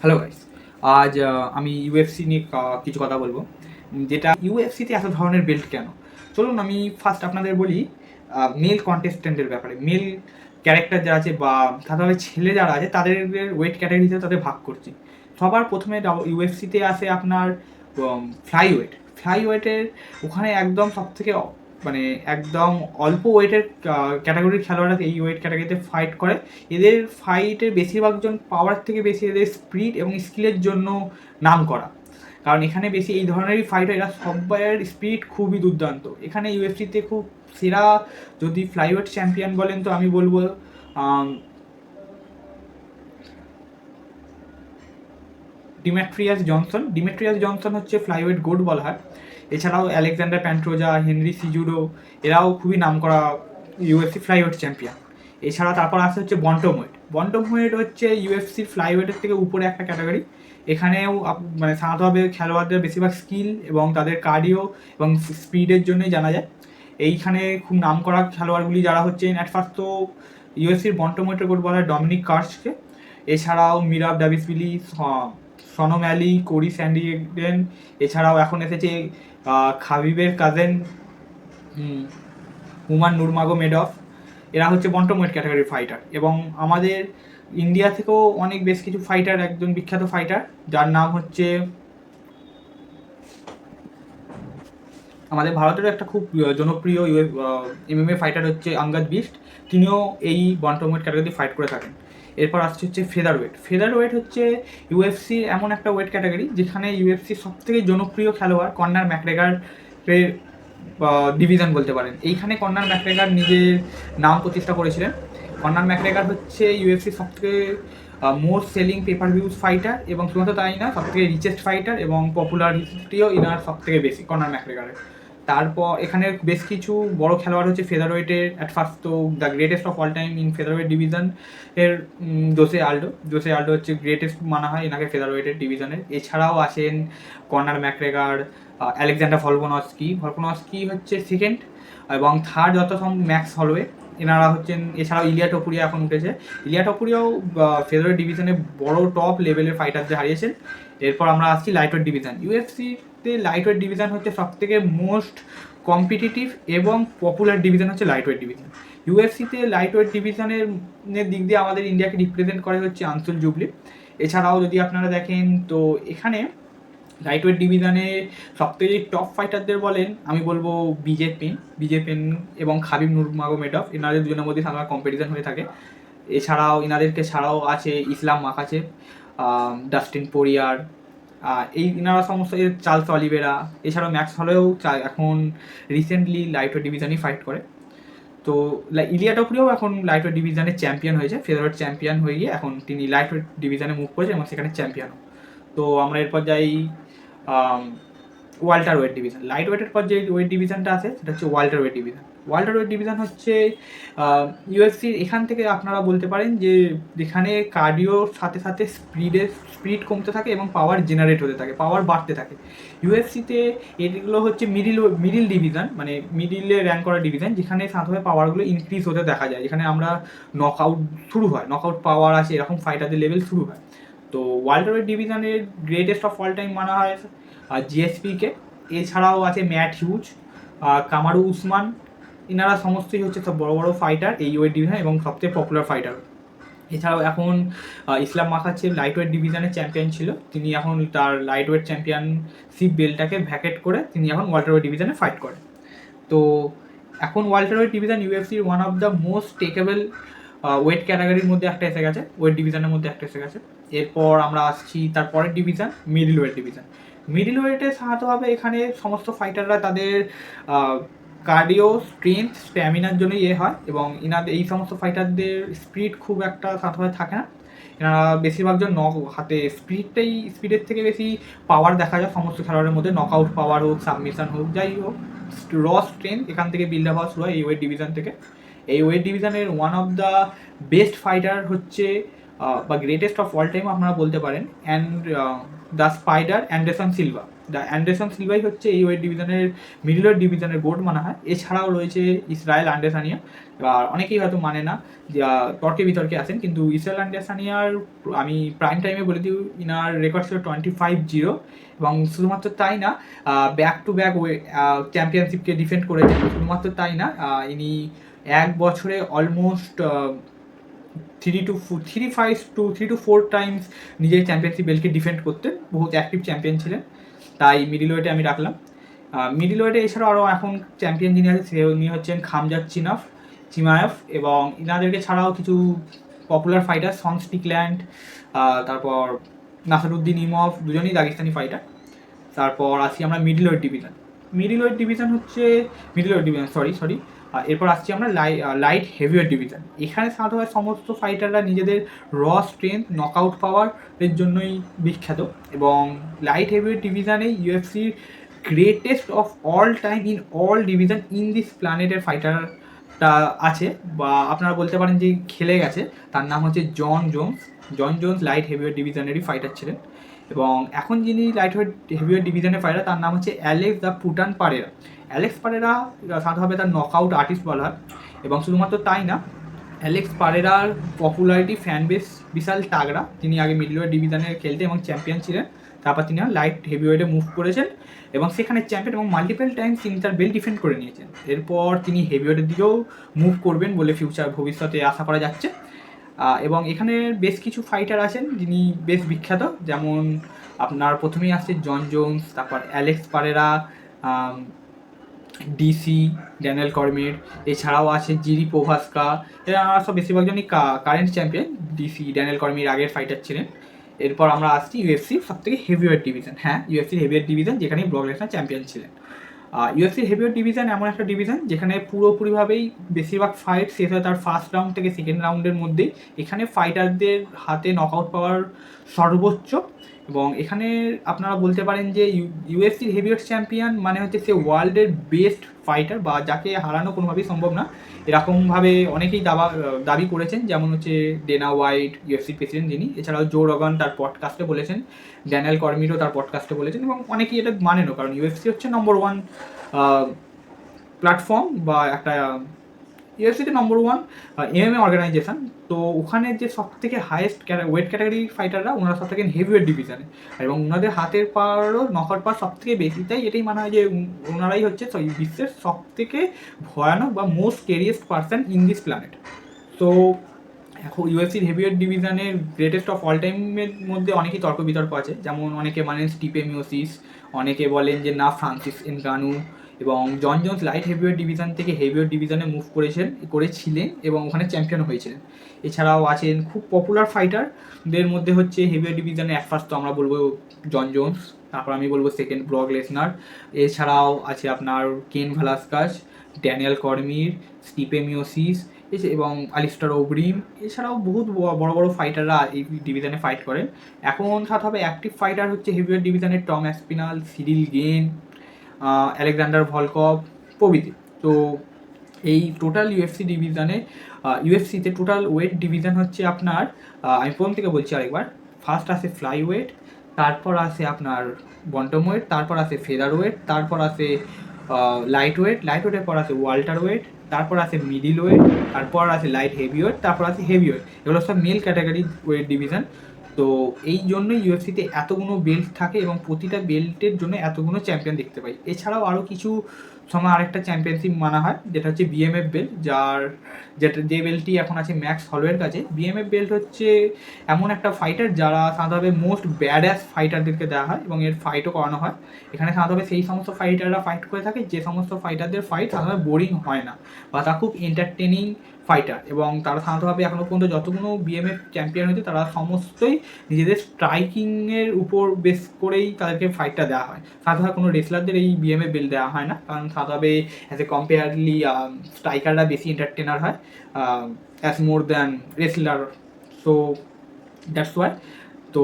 Hello guys, আজ আমি UFC নিয়ে কিছু কথা বলবো। যেটা ইউএফসিতে এত ধরনের বেল্ট কেন? চলুন আমি ফার্স্ট আপনাদের বলি মেল কন্টেস্ট্যান্টের ব্যাপারে। মেল ক্যারেক্টার যারা আছে বা সাধারণত ছেলে যারা আছে তাদের ওয়েট ক্যাটাগরি হিসেবে তাদের ভাগ করছি। সবার প্রথমে ইউএফসিতে আসে আপনার ফ্লাই ওয়েট। ফ্লাই ওয়েটের ওখানে একদম সবথেকে মানে একদম অল্প ওয়েটের ক্যাটাগরির খেলোয়াড়রা এই ওয়েট ক্যাটাগরিতে ফাইট করে। এদের ফাইটের বেশিরভাগজন পাওয়ার থেকে বেশি এদের স্পিড এবং স্কিলের জন্য নাম করা, কারণ এখানে বেশি এই ধরনেরই ফাইট হয়। এরা সবার স্পিড খুবই দুর্দান্ত। এখানে ইউএফসিতে খুব সেরা যদি ফ্লাইওয়েট চ্যাম্পিয়ন বলেন তো আমি বলবো ডিমেট্রিয়াস জনসন হচ্ছে ফ্লাইওয়েট গোড বলা হয়। এছাড়াও আলেকজান্ডার প্যান্ট্রোজা, হেনরি সিজুরো, এরাও খুবই নাম করা ইউএফসি ফ্লাইওয়েট চ্যাম্পিয়ন। এছাড়া তারপর আসে হচ্ছে বন্টমওয়েট হচ্ছে ইউএফসি ফ্লাইওয়েটের থেকে উপরে একটা ক্যাটাগরি। এখানেও মানে সাধারণভাবে খেলোয়াড়দের বেশিরভাগ স্কিল এবং তাদের কার্ডিও এবং স্পিডের জন্যই জানা যায়। এইখানে খুব নাম করা খেলোয়াড়গুলি যারা হচ্ছেন অ্যাট ফার্স্ট তো ইউএফসির বন্টমওয়েটের গোড বলা হয় ডমিনিক কার্সকে। এছাড়াও মিরাব ডাভিসভিলি, সনম অ্যালি, কোরি স্যান্ডিগেন, এছাড়াও এখন এসেছে খাবিবের কাজেন হুমান নুরমাগোমেডভ। এরা হচ্ছে বন্টমওয়েট ক্যাটাগরির ফাইটার। এবং আমাদের ইন্ডিয়া থেকেও অনেক বেশ কিছু ফাইটার, একজন বিখ্যাত ফাইটার যার নাম হচ্ছে আমাদের ভারতেরও একটা খুব জনপ্রিয় এমএমএ ফাইটার হচ্ছে আঙ্গাদ বিস্ট। তিনিও এই বন্টমওয়েট ক্যাটাগরিতে ফাইট করে থাকেন। এরপর আসছে হচ্ছে ফেদার ওয়েট হচ্ছে ইউএফসি এমন একটা ওয়েট ক্যাটাগরি যেখানে ইউএফসি সবথেকে জনপ্রিয় খেলোয়াড় কর্নার ম্যাকগ্রেগরের ডিভিশন বলতে পারেন। এইখানে কর্নার ম্যাকগ্রেগর নিজের নাম প্রতিষ্ঠা করেছিলেন। কর্নার ম্যাকগ্রেগর হচ্ছে ইউএফসির সবথেকে most selling paper views fighter, এবং শুধুমাত্র তাই না, সবথেকে রিচেস্ট ফাইটার এবং পপুলারিটিও ইনার সবথেকে বেশি কর্নার ম্যাকগ্রেগরের। তারপর এখানে বেশ কিছু বড় খেলোয়াড় হচ্ছে ফেদারওয়েটের। অ্যাট ফার্স্ট তো the greatest of all time in featherweight division এর জোসে আল্ডো হচ্ছে গ্রেটেস্ট মানা হয় এনাকে ফেদারওয়েটের ডিভিশনের। এছাড়াও আছেন কর্নার ম্যাকগ্রেগর, আলেকজান্ডার ভলকনস্কি হচ্ছে সেকেন্ড, এবং থার্ড যত ম্যাক্স হলওয়ে, এনারা হচ্ছেন। এছাড়াও ইলিয়া টপুরিয়া এখন উঠেছে। ইলিয়া টপুরিয়াও ফেদারওয়েট ডিভিশনে বড় টপ লেভেলের ফাইটারদের হারিয়েছেন। এরপর আমরা আসছি লাইটওয়েট ডিভিশন। ইউএফসিতে লাইটওয়েট ডিভিশন হচ্ছে সবথেকে মোস্ট কম্পিটিটিভ এবং পপুলার ডিভিশন হচ্ছে লাইটওয়েট ডিভিশন। ইউএফসিতে লাইটওয়েট ডিভিশনের দিক দিয়ে আমাদের ইন্ডিয়াকে রিপ্রেজেন্ট করে হচ্ছে আনসুল জুবলি। এছাড়াও যদি আপনারা দেখেন তো এখানে লাইটওয়েট ডিভিশনে সবথেকে টপ ফাইটারদের বলেন আমি বলবো বিজে পেন এবং খাবিব নুরমাগোমেডভ। এনাদের দুজনের মধ্যে সাধারণত কম্পিটিশন হয়ে থাকে। এছাড়াও এনাদেরকে ছাড়াও আছে ইসলাম মাখাচেভ, ডাস্টিন পোরিয়ার, এনারা সমস্ত চার্লস অলিভেরা। এছাড়াও ম্যাক্স হলেও এখন রিসেন্টলি লাইটওয়েট ডিভিশনই ফাইট করে। তো ইলিয়া টপুরিয়াও এখন লাইটওয়েট ডিভিশনের চ্যাম্পিয়ন হয়েছে, ফেদারওয়েট চ্যাম্পিয়ন হয়ে গিয়ে এখন তিনি লাইটওয়েট ডিভিশনে মুভ করেছে এবং সেখানে চ্যাম্পিয়নও। তো আমরা এরপর যাই ওয়াল্টার ওয়েট ডিভিশন। লাইট ওয়েটের পর যে ওয়েট ডিভিশনটা আছে সেটা হচ্ছে ওয়াল্টার ওয়েট ডিভিশন হচ্ছে ইউএফসির এখান থেকে আপনারা বলতে পারেন যে যেখানে কার্ডিওর সাথে সাথে স্পিড কমতে থাকে এবং পাওয়ার জেনারেট হতে থাকে, পাওয়ার বাড়তে থাকে। ইউএফসিতে এগুলো হচ্ছে মিডিল ডিভিশন, মানে মিডিলে র্যাঙ্ক করা ডিভিশন, যেখানে সাধারণত পাওয়ারগুলো ইনক্রিজ হতে দেখা যায়, যেখানে আমরা নকআউট শুরু হয়, নকআউট পাওয়ার আছে এরকম ফাইটারদের লেভেল শুরু হয়। তো ওয়াল্টার ওয়েট ডিভিশনের গ্রেটেস্ট অফ অল টাইম মানা হয় জিএসপিকে। এছাড়াও আছে ম্যাট হিউজ, কামারু উসমান, এনারা সমস্তই হচ্ছে সব বড় বড় ফাইটার এই ওয়েট ডিভিশন এবং সবথেকে পপুলার ফাইটার। এছাড়াও এখন ইসলাম মাখাচেভ লাইট ওয়েট ডিভিশনের চ্যাম্পিয়ন ছিল, তিনি এখন তার লাইট ওয়েট চ্যাম্পিয়নশিপ বেল্টটাকে ভ্যাকেট করে তিনি এখন ওয়াল্টার ওয়েট ডিভিশনে ফাইট করেন। তো এখন ওয়াল্টার ওয়েট ডিভিশন ইউএফসির one of the most takeable weight ক্যাটাগরির মধ্যে একটা এসে গেছে, ওয়েট ডিভিশনের মধ্যে একটা এসে গেছে। এরপর আমরা আসছি তার পরের ডিভিশন মিডল ওয়েটে সাধারণতভাবে এখানে সমস্ত ফাইটাররা তাদের কার্ডিও, স্ট্রেংথ, স্ট্যামিনার জন্য হয়, এবং এই সমস্ত ফাইটারদের স্পিড খুব একটা সাধারণভাবে থাকে না। এনারা বেশিরভাগজন হাতে স্পিডের থেকে বেশি পাওয়ার দেখা যায় সমস্ত খেলোয়াড়ের মধ্যে। নকআউট পাওয়ার হোক, সাবমিশন হোক, যাই হোক, র স্ট্রেংথ এখান থেকে বিল্ড আপ হওয়া শুরু হয় এই ওয়েট ডিভিশন থেকে। এই ওয়েট ডিভিশনের one of the best fighter হচ্ছে বা গ্রেটেস্ট অফ অল টাইম আপনারা বলতে পারেন the Spider Anderson Silva. The Anderson সিলভাই হচ্ছে এই ওয়েট ডিভিশনের মিডল ওয়েট ডিভিশনের গোট মানা হয়। এছাড়াও রয়েছে ইসরায়েল আন্ডেসানিয়া, আর অনেকেই হয়তো মানে না, যা তর্কে বিতর্কে আছেন, কিন্তু ইসরায়েল আন্ডেসানিয়ার আমি প্রাইম টাইমে বলে দিই ইনার রেকর্ড ছিল 25-0, এবং শুধুমাত্র তাই না, ব্যাক টু ব্যাক চ্যাম্পিয়নশিপকে ডিফেন্ড করেছেন। শুধুমাত্র তাই না, ইনি এক বছরে অলমোস্ট 3 to 4 টাইমস নিজের চ্যাম্পিয়নশিপ বেল্টকে ডিফেন্ড করতেন, বহুত অ্যাক্টিভ চ্যাম্পিয়ন ছিলেন, তাই মিডিল ওয়েটে আমি রাখলাম। মিডিল ওয়েটে এছাড়াও আরও এখন চ্যাম্পিয়ন যিনি আছে উনি হচ্ছেন খামজাত চিমায়েভ, এবং ইনাদেরকে ছাড়াও কিছু পপুলার ফাইটার সন স্টিকল্যান্ড, তারপর নাসিরুদ্দিন ইমভ, দুজনেই দাগিস্তানি ফাইটার। তারপর আসি আমরা মিডিল ওয়েট ডিভিশন হচ্ছে সরি, এরপর আসছি আমরা লাইট হেভিওয়েট ডিভিশন। এখানে সাধারণত সমস্ত ফাইটাররা নিজেদের স্ট্রেংথ, নকআউট পাওয়ারের জন্যই বিখ্যাত, এবং লাইট হেভিওয়েট ডিভিশনে ইউএফসির greatest of all time in all division in this প্ল্যানেটের ফাইটারটা আছে, বা আপনারা বলতে পারেন যে খেলে গেছে। তার নাম হচ্ছে জন জোন্স লাইট হেভিওয়েট ডিভিশনেরই ফাইটার ছিলেন, এবং এখন যিনি লাইট হেভিওয়েট ডিভিশনের ফাইটার তার নাম হচ্ছে অ্যালেক্স দ্য পুটান পারেরা। অ্যালেক্স পারেরা সাধারণভাবে তার নকআউট আর্টিস্ট বলা হয়, এবং শুধুমাত্র তাই না, অ্যালেক্স পারেরার পপুলারিটি ফ্যান বেস বিশাল তাগড়া। তিনি আগে মিডল ওয়েট ডিভিশনে খেলতেন এবং চ্যাম্পিয়ন ছিলেন, তারপর তিনি লাইট হেভিওয়েটে মুভ করেছেন এবং সেখানে চ্যাম্পিয়ন, এবং মাল্টিপল টাইমস তিনি তার বেল্ট ডিফেন্ড করে নিয়েছেন। এরপর তিনি হেভিওয়েটের দিকেও মুভ করবেন বলে ভবিষ্যতে আশা করা যাচ্ছে। এবং এখানে বেশ কিছু ফাইটার আছেন যিনি বেশ বিখ্যাত, যেমন আপনার প্রথমেই আসছে জন জোন্স, তারপর অ্যালেক্স পারেরা, ডিসি, ড্যানিয়েল কর্মির, এছাড়াও আছে জিরি পোভাস্কা। এরা সব বেশিরভাগজনই কারেন্ট চ্যাম্পিয়ন। ডিসি, ড্যানিয়েল কর্মির আগের ফাইটার ছিলেন। এরপর আমরা আসছি ইউএফসির সবথেকে হেভিওয়েট ডিভিশন, ইউএফসির হেভিওয়েট ডিভিশন, যেখানে ব্রক লেসনার চ্যাম্পিয়ন ছিলেন। ইউএফসির হেভিওয়েট ডিভিশন এমন একটা ডিভিশন যেখানে পুরোপুরিভাবেই বেশিরভাগ ফাইট শেষ হয় তার ফার্স্ট রাউন্ড থেকে সেকেন্ড রাউন্ডের মধ্যেই। এখানে ফাইটারদের হাতে নকআউট পাওয়ার সর্বোচ্চ, এবং এখানে আপনারা বলতে পারেন যে ইউএফসির হেভিওয়েট চ্যাম্পিয়ন মানে হচ্ছে সে ওয়ার্ল্ডের বেস্ট ফাইটার, বা যাকে হারানো কোনোভাবেই সম্ভব না, এরকমভাবে অনেকেই দাবি করেছেন, যেমন হচ্ছে ডেনা হোয়াইট, ইউএফসির প্রেসিডেন্ট যিনি, এছাড়াও জো রগান তার পডকাস্টে বলেছেন, ড্যানিয়েল কর্মিরও তার পডকাস্টে বলেছেন, এবং অনেকেই এটা মানেনও, কারণ ইউএফসি হচ্ছে নম্বর 1 প্ল্যাটফর্ম, বা একটা ইউএফসিতে নম্বর 1 এমএমএ অর্গানাইজেশন। তো ওখানে যে সব থেকে হাইয়েস্ট ওয়েট ক্যাটাগরি ফাইটাররা, ওনারা সব থেকে হেভিওয়েট ডিভিশনে, এবং ওনাদের হাতের পাওয়ারও নকআউট পাওয়ার সব থেকে বেশি, তাই এটাই মানা হয় যে ওনারাই হচ্ছে বিশ্বের সব থেকে ভয়ানক বা most scariest person in this planet. তো এখন ইউএফসির হেভিওয়েট ডিভিশনের গ্রেটেস্ট অফ অল টাইমের মধ্যে অনেকেই তর্ক বিতর্ক আছে, যেমন অনেকে মানেন স্টিপে মিওসিস, অনেকে বলেন যে না ফ্রান্সিস এনগানু, এবং জন জোন্স লাইট হেভিওয়েট ডিভিশন থেকে হেভিওয়েট ডিভিশনে মুভ করেছিলেন এবং ওখানে চ্যাম্পিয়ন হয়েছিলেন। এছাড়াও আছেন খুব পপুলার ফাইটারদের মধ্যে হচ্ছে হেভিওয়েট ডিভিশনে ফার্স্ট তো আমরা বলবো জন জোন্স, তারপর আমি বলবো সেকেন্ড ব্রক লেসনার, এছাড়াও আছে আপনার কেন ভেলাস্কাস, ড্যানিয়েল কর্মির, স্টিপে মিওসিস, এবং আলিস্টার ওব্রিম। এছাড়াও বহুত বড় বড় ফাইটাররা এই ডিভিশনে ফাইট করেন। এখন সাধারণত অ্যাক্টিভ ফাইটার হচ্ছে হেভিওয়েট ডিভিশনের Tom Aspinall, Ciryl Gane, Alexander Volkov প্রভৃতি। তো এই টোটাল ইউএফসিতে টোটাল ওয়েট ডিভিশন হচ্ছে আপনার, আমি প্রথম থেকে বলছি আরেকবার, ফার্স্ট আসে ফ্লাই ওয়েট, তারপর আসে আপনার বন্টম ওয়েট, তারপর আসে ফেদার ওয়েট, তারপর আসে লাইট ওয়েটের পর আসে ওয়াল্টার ওয়েট, তারপর আসে মিডিল ওয়েট, তারপর আসে লাইট হেভিওয়েট, তারপর আসে হেভিওয়েট। এগুলো সব মেল ক্যাটাগরি ওয়েট ডিভিশন। তো এই জন্যই ইউএফসিতে এতগুলো বেল্ট থাকে এবং প্রতিটা বেল্টের জন্য এতগুলো চ্যাম্পিয়ন দেখতে পাই। এছাড়াও আরও কিছু সময় আরেকটা চ্যাম্পিয়নশিপ মানা হয়, যেটা হচ্ছে বিএমএফ বেল্ট, যে বেল্টটি এখন আছে ম্যাক্স হলওয়ের কাছে। বিএমএফ বেল্ট হচ্ছে এমন একটা ফাইটার যারা সাধারণত মোস্ট ব্যাডাস ফাইটারদেরকে দেওয়া হয়, এবং এর ফাইটও করানো হয়। এখানে সাধারণত সেই সমস্ত ফাইটাররা ফাইট করে থাকে যে সমস্ত ফাইটারদের ফাইট সাধারণত বোরিং হয় না, বা তা খুব এন্টারটেনিং ফাইটার, এবং তারা সাধারণতভাবে এখনও পর্যন্ত যতগুলো বিএমএফ চ্যাম্পিয়ন হয়েছে তারা সমস্তই নিজেদের স্ট্রাইকিংয়ের উপর বেস করেই তাদেরকে ফাইটটা দেওয়া হয়। সাধারণত কোনো রেসলারদের এই বিএমএফ বেল্ট দেওয়া হয় না, কারণ সাধারণভাবে অ্যাজ এ কম্পেয়ারলি স্ট্রাইকাররা বেশি এন্টারটেনার হয় as more than wrestler. So that's why. তো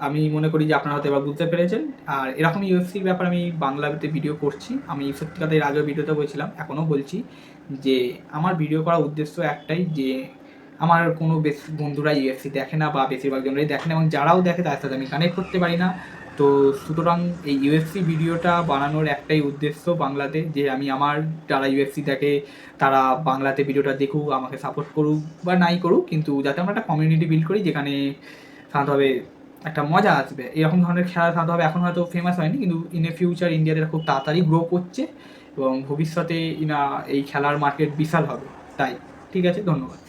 আমি মনে করি যে আপনারা হয়তো এবার বুঝতে পেরেছেন। আর এরকম ইউএফসির ব্যাপারে আমি বাংলাতে ভিডিও করছি। আমি সত্যি কথা এর আগেও ভিডিওতে বলছিলাম, এখনও বলছি যে আমার ভিডিও করার উদ্দেশ্য একটাই, যে আমার কোনো বেশি বন্ধুরা ইউএফসি দেখে না বা বেশিরভাগ জনরাই দেখে না, এবং যারাও দেখে তার সাথে আমি কানেক্ট করতে পারি না। তো সুতরাং এই ইউএফসি ভিডিওটা বানানোর একটাই উদ্দেশ্য বাংলাতে, যে আমি আমার যারা ইউএফসি দেখে তারা বাংলাতে ভিডিওটা দেখুক, আমাকে সাপোর্ট করুক বা নাই করুক, কিন্তু যাতে আমরা একটা কমিউনিটি বিল্ড করি যেখানে সাধারণতভাবে একটা মজা আসবে। এরকম ধরনের খেলা সাধারণতভাবে এখন হয়তো ফেমাস হয়নি, কিন্তু ইন এ ফিউচার ইন্ডিয়াতে খুব তাড়াতাড়ি গ্রো করছে এবং ভবিষ্যতে এই খেলার মার্কেট বিশাল হবে। তাই ঠিক আছে, ধন্যবাদ।